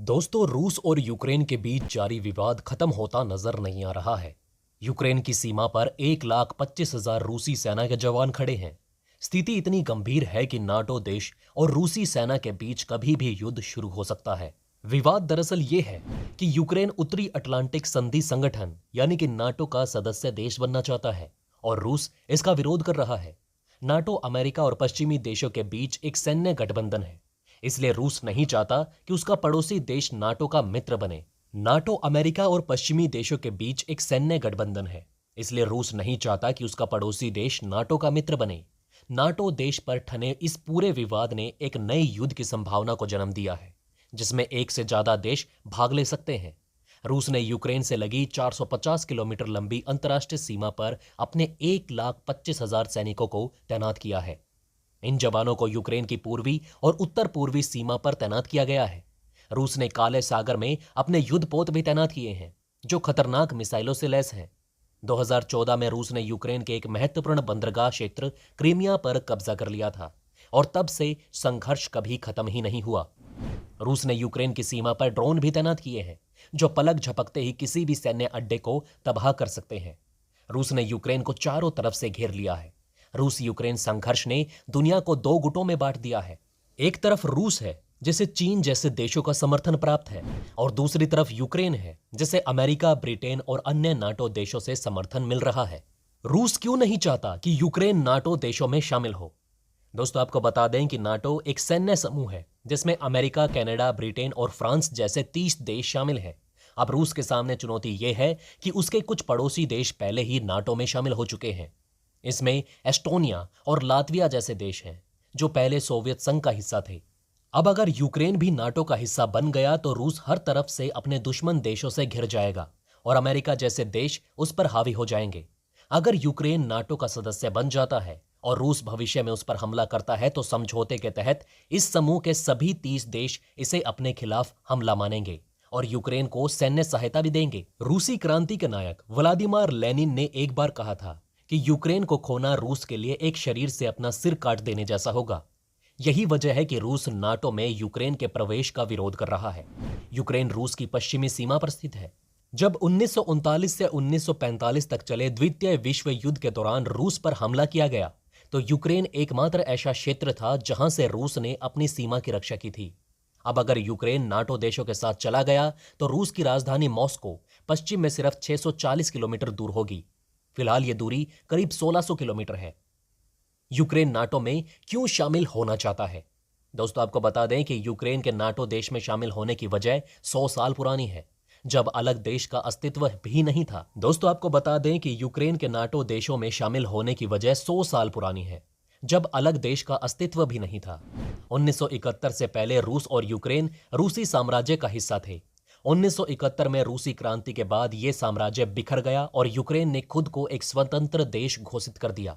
दोस्तों, रूस और यूक्रेन के बीच जारी विवाद खत्म होता नजर नहीं आ रहा है। यूक्रेन की सीमा पर 1,25,000 रूसी सेना के जवान खड़े हैं। स्थिति इतनी गंभीर है कि नाटो देश और रूसी सेना के बीच कभी भी युद्ध शुरू हो सकता है। विवाद दरअसल ये है कि यूक्रेन उत्तरी अटलांटिक संधि संगठन यानी कि नाटो का सदस्य देश बनना चाहता है और रूस इसका विरोध कर रहा है। नाटो अमेरिका और पश्चिमी देशों के बीच एक सैन्य गठबंधन है, इसलिए रूस नहीं चाहता कि उसका पड़ोसी देश नाटो का मित्र बने। नाटो अमेरिका और पश्चिमी देशों के बीच एक सैन्य गठबंधन है, इसलिए रूस नहीं चाहता कि उसका पड़ोसी देश नाटो का मित्र बने। नाटो देश पर ठने इस पूरे विवाद ने एक नए युद्ध की संभावना को जन्म दिया है, जिसमें एक से ज्यादा देश भाग ले सकते हैं। रूस ने यूक्रेन से लगी 450 किलोमीटर लंबी अंतर्राष्ट्रीय सीमा पर अपने 1,25,000 सैनिकों को तैनात किया है। इन जवानों को यूक्रेन की पूर्वी और उत्तर पूर्वी सीमा पर तैनात किया गया है। रूस ने काले सागर में अपने युद्धपोत भी तैनात किए हैं, जो खतरनाक मिसाइलों से लैस हैं। 2014 में रूस ने यूक्रेन के एक महत्वपूर्ण बंदरगाह क्षेत्र क्रीमिया पर कब्जा कर लिया था और तब से संघर्ष कभी खत्म ही नहीं हुआ। रूस ने यूक्रेन की सीमा पर ड्रोन भी तैनात किए हैं, जो पलक झपकते ही किसी भी सैन्य अड्डे को तबाह कर सकते हैं। रूस ने यूक्रेन को चारों तरफ से घेर लिया है। रूस यूक्रेन संघर्ष ने दुनिया को दो गुटों में बांट दिया है। एक तरफ रूस है, जिसे चीन जैसे देशों का समर्थन प्राप्त है, और दूसरी तरफ यूक्रेन है, जिसे अमेरिका, ब्रिटेन और अन्य नाटो देशों से समर्थन मिल रहा है। रूस क्यों नहीं चाहता कि यूक्रेन नाटो देशों में शामिल हो? दोस्तों, आपको बता दें कि नाटो एक सैन्य समूह है जिसमें अमेरिका, कनाडा, ब्रिटेन और फ्रांस जैसे 30 देश शामिल हैं। अब रूस के सामने चुनौती यह है कि उसके कुछ पड़ोसी देश पहले ही नाटो में शामिल हो चुके हैं। इसमें एस्टोनिया और लातविया जैसे देश हैं, जो पहले सोवियत संघ का हिस्सा थे। अब अगर यूक्रेन भी नाटो का हिस्सा बन गया तो रूस हर तरफ से अपने दुश्मन देशों से घिर जाएगा और अमेरिका जैसे देश उस पर हावी हो जाएंगे। अगर यूक्रेन नाटो का सदस्य बन जाता है और रूस भविष्य में उस पर हमला करता है तो समझौते के तहत इस समूह के सभी 30 देश इसे अपने खिलाफ हमला मानेंगे और यूक्रेन को सैन्य सहायता भी देंगे। रूसी क्रांति के नायक व्लादिमीर लेनिन ने एक बार कहा था कि यूक्रेन को खोना रूस के लिए एक शरीर से अपना सिर काट देने जैसा होगा। यही वजह है कि रूस नाटो में यूक्रेन के प्रवेश का विरोध कर रहा है। यूक्रेन रूस की पश्चिमी सीमा पर स्थित है। जब 1939 से 1945 तक चले द्वितीय विश्व युद्ध के दौरान रूस पर हमला किया गया तो यूक्रेन एकमात्र ऐसा क्षेत्र था जहां से रूस ने अपनी सीमा की रक्षा की थी। अब अगर यूक्रेन नाटो देशों के साथ चला गया तो रूस की राजधानी मॉस्को पश्चिम में सिर्फ 640 किलोमीटर दूर होगी। फिलहाल यह दूरी करीब 1600 किलोमीटर है। यूक्रेन नाटो में क्यों शामिल होना चाहता है? दोस्तों, आपको बता दें कि यूक्रेन के नाटो देश में शामिल होने की वजह 100 साल पुरानी है, जब अलग देश का अस्तित्व भी नहीं था। दोस्तों, आपको बता दें कि यूक्रेन के नाटो देशों में शामिल होने की वजह 100 साल पुरानी है, जब अलग देश का अस्तित्व भी नहीं था। 1971 से पहले रूस और यूक्रेन रूसी साम्राज्य का हिस्सा थे। 1971 में रूसी क्रांति के बाद यह साम्राज्य बिखर गया और यूक्रेन ने खुद को एक स्वतंत्र देश घोषित कर दिया।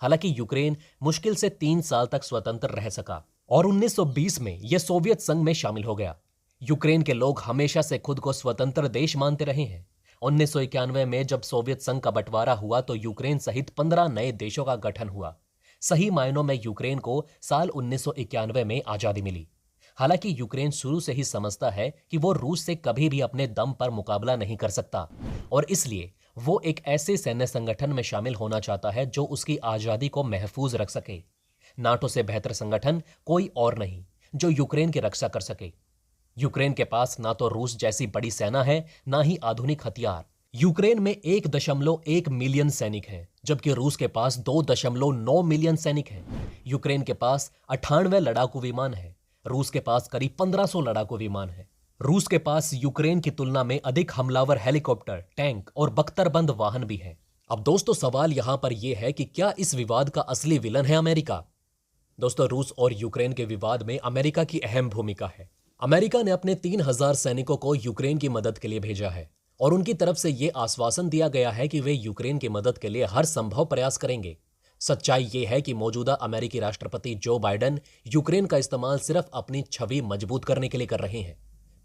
हालांकि यूक्रेन मुश्किल से 3 साल तक स्वतंत्र रह सका और 1920 में यह सोवियत संघ में शामिल हो गया। यूक्रेन के लोग हमेशा से खुद को स्वतंत्र देश मानते रहे हैं। 1991 में जब सोवियत संघ का बंटवारा हुआ तो यूक्रेन सहित 15 नए देशों का गठन हुआ। सही मायनों में यूक्रेन को साल 1991 में आजादी मिली। हालांकि यूक्रेन शुरू से ही समझता है कि वो रूस से कभी भी अपने दम पर मुकाबला नहीं कर सकता और इसलिए वो एक ऐसे सैन्य संगठन में शामिल होना चाहता है जो उसकी आजादी को महफूज रख सके। नाटो से बेहतर संगठन कोई और नहीं जो यूक्रेन की रक्षा कर सके। यूक्रेन के पास ना तो रूस जैसी बड़ी सेना है, ना ही आधुनिक हथियार। यूक्रेन में 1.1 मिलियन सैनिक हैं, जबकि रूस के पास 2.9 मिलियन सैनिक हैं। यूक्रेन के पास 98 लड़ाकू विमान है, रूस के पास करीब 1500 लड़ाकू विमान है। रूस के पास यूक्रेन की तुलना में अधिक हमलावर हेलीकॉप्टर, टैंक और बख्तरबंद वाहन भी हैं। अब दोस्तों, सवाल यहां पर यह है कि क्या इस विवाद का असली विलन है अमेरिका? दोस्तों, रूस और यूक्रेन के विवाद में अमेरिका की अहम भूमिका है। अमेरिका ने अपने 3000 सैनिकों को यूक्रेन की मदद के लिए भेजा है और उनकी तरफ से यह आश्वासन दिया गया है कि वे यूक्रेन की मदद के लिए हर संभव प्रयास करेंगे। सच्चाई यह है कि मौजूदा अमेरिकी राष्ट्रपति जो बाइडेन यूक्रेन का इस्तेमाल सिर्फ अपनी छवि मजबूत करने के लिए कर रहे हैं।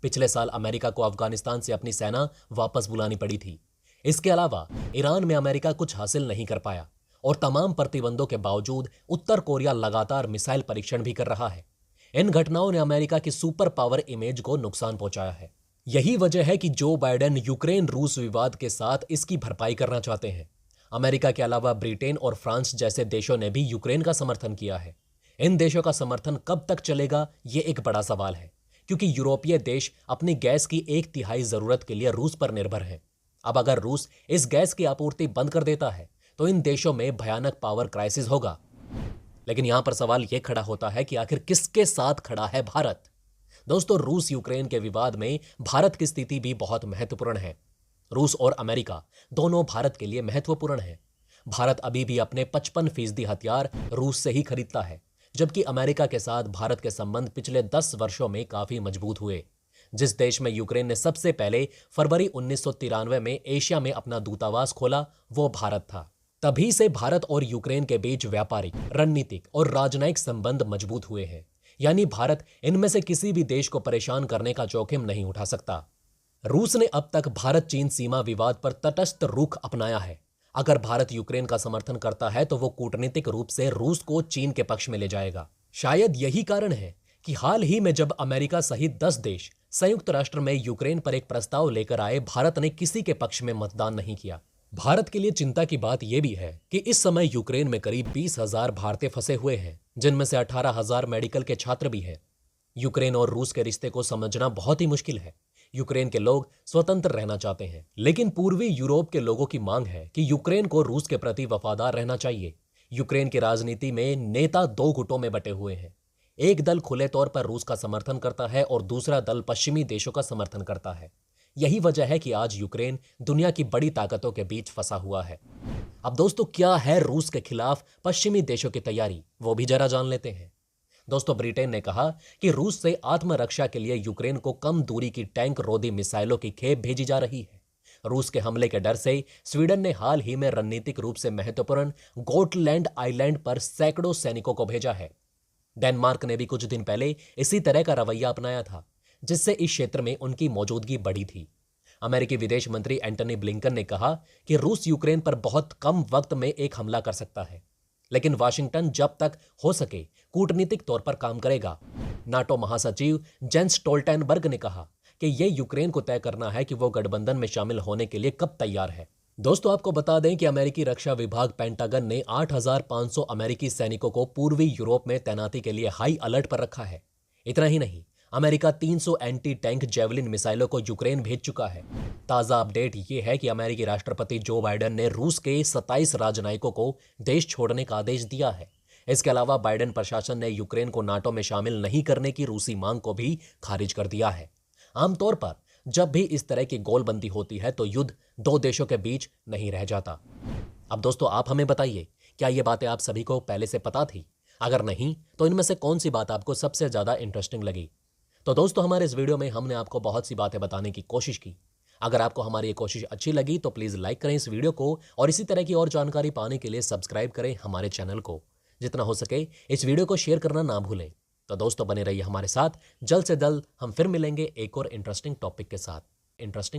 पिछले साल अमेरिका को अफगानिस्तान से अपनी सेना वापस बुलानी पड़ी थी। इसके अलावा ईरान में अमेरिका कुछ हासिल नहीं कर पाया और तमाम प्रतिबंधों के बावजूद उत्तर कोरिया लगातार मिसाइल परीक्षण भी कर रहा है। इन घटनाओं ने अमेरिका की सुपर पावर इमेज को नुकसान पहुंचाया है। यही वजह है कि जो बाइडेन यूक्रेन रूस विवाद के साथ इसकी भरपाई करना चाहते हैं। अमेरिका के अलावा ब्रिटेन और फ्रांस जैसे देशों ने भी यूक्रेन का समर्थन किया है। इन देशों का समर्थन कब तक चलेगा, ये एक बड़ा सवाल है, क्योंकि यूरोपीय देश अपनी गैस की 1/3 जरूरत के लिए रूस पर निर्भर हैं। अब अगर रूस इस गैस की आपूर्ति बंद कर देता है तो इन देशों में भयानक पावर क्राइसिस होगा। लेकिन यहां पर सवाल यह खड़ा होता है कि आखिर किसके साथ खड़ा है भारत। दोस्तों, रूस यूक्रेन के विवाद में भारत की स्थिति भी बहुत महत्वपूर्ण है। रूस और अमेरिका दोनों भारत के लिए महत्वपूर्ण है। भारत अभी भी अपने 55% हथियार रूस से ही खरीदता है, जबकि अमेरिका के साथ भारत के संबंध पिछले 10 वर्षों में काफी मजबूत हुए। जिस देश में यूक्रेन ने सबसे पहले फरवरी 1993 में एशिया में अपना दूतावास खोला, वो भारत था। तभी से भारत और यूक्रेन के बीच व्यापारिक, रणनीतिक और राजनयिक संबंध मजबूत हुए हैं। यानी भारत इनमें से किसी भी देश को परेशान करने का जोखिम नहीं उठा सकता। रूस ने अब तक भारत चीन सीमा विवाद पर तटस्थ रुख अपनाया है। अगर भारत यूक्रेन का समर्थन करता है तो वो कूटनीतिक रूप से रूस को चीन के पक्ष में ले जाएगा। शायद यही कारण है कि हाल ही में जब अमेरिका सहित 10 देश संयुक्त राष्ट्र में यूक्रेन पर एक प्रस्ताव लेकर आए, भारत ने किसी के पक्ष में मतदान नहीं किया। भारत के लिए चिंता की बात यह भी है कि इस समय यूक्रेन में करीब 20,000 भारतीय फंसे हुए हैं, जिनमें से 18,000 मेडिकल के छात्र भी हैं। यूक्रेन और रूस के रिश्ते को समझना बहुत ही मुश्किल है। यूक्रेन के लोग स्वतंत्र रहना चाहते हैं, लेकिन पूर्वी यूरोप के लोगों की मांग है कि यूक्रेन को रूस के प्रति वफादार रहना चाहिए। यूक्रेन की राजनीति में नेता 2 गुटों में बटे हुए हैं। एक दल खुले तौर पर रूस का समर्थन करता है और दूसरा दल पश्चिमी देशों का समर्थन करता है। यही वजह है कि आज यूक्रेन दुनिया की बड़ी ताकतों के बीच फंसा हुआ है। अब दोस्तों, क्या है रूस के खिलाफ पश्चिमी देशों की तैयारी, वो भी जरा जान लेते हैं। दोस्तों, ब्रिटेन ने कहा कि रूस से आत्मरक्षा के लिए यूक्रेन को कम दूरी की टैंक रोधी मिसाइलों की खेप भेजी जा रही है। रूस के हमले के डर से स्वीडन ने हाल ही में रणनीतिक रूप से महत्वपूर्ण गोटलैंड आइलैंड पर सैकड़ों सैनिकों को भेजा है। डेनमार्क ने भी कुछ दिन पहले इसी तरह का रवैया अपनाया था, जिससे इस क्षेत्र में उनकी मौजूदगी बढ़ी थी। अमेरिकी विदेश मंत्री एंटनी ब्लिंकन ने कहा कि रूस यूक्रेन पर बहुत कम वक्त में एक हमला कर सकता है, लेकिन वाशिंगटन जब तक हो सके कूटनीतिक तौर पर काम करेगा। नाटो महासचिव जेंस स्टोल्टेनबर्ग ने कहा कि यह यूक्रेन को तय करना है कि वो गठबंधन में शामिल होने के लिए कब तैयार है। दोस्तों, आपको बता दें कि अमेरिकी रक्षा विभाग पेंटागन ने 8,500 अमेरिकी सैनिकों को पूर्वी यूरोप में तैनाती के लिए हाई अलर्ट पर रखा है। इतना ही नहीं, अमेरिका 300 एंटी टैंक जेवलिन मिसाइलों को यूक्रेन भेज चुका है। ताजा अपडेट यह है कि अमेरिकी राष्ट्रपति जो बाइडेन ने रूस के 27 राजनयिकों को देश छोड़ने का आदेश दिया है। इसके अलावा बाइडेन प्रशासन ने यूक्रेन को नाटो में शामिल नहीं करने की रूसी मांग को भी खारिज कर दिया है। आमतौर पर जब भी इस तरह की गोलबंदी होती है तो युद्ध 2 देशों के बीच नहीं रह जाता। अब दोस्तों, आप हमें बताइए, क्या ये बातें आप सभी को पहले से पता थी? अगर नहीं तो इनमें से कौन सी बात आपको सबसे ज्यादा इंटरेस्टिंग लगी? तो दोस्तों, हमारे इस वीडियो में हमने आपको बहुत सी बातें बताने की कोशिश की। अगर आपको हमारी ये कोशिश अच्छी लगी तो प्लीज़ लाइक करें इस वीडियो को, और इसी तरह की और जानकारी पाने के लिए सब्सक्राइब करें हमारे चैनल को। जितना हो सके इस वीडियो को शेयर करना ना भूलें। तो दोस्तों, बने रहिए हमारे साथ। जल्द से जल्द हम फिर मिलेंगे एक और इंटरेस्टिंग टॉपिक के साथ।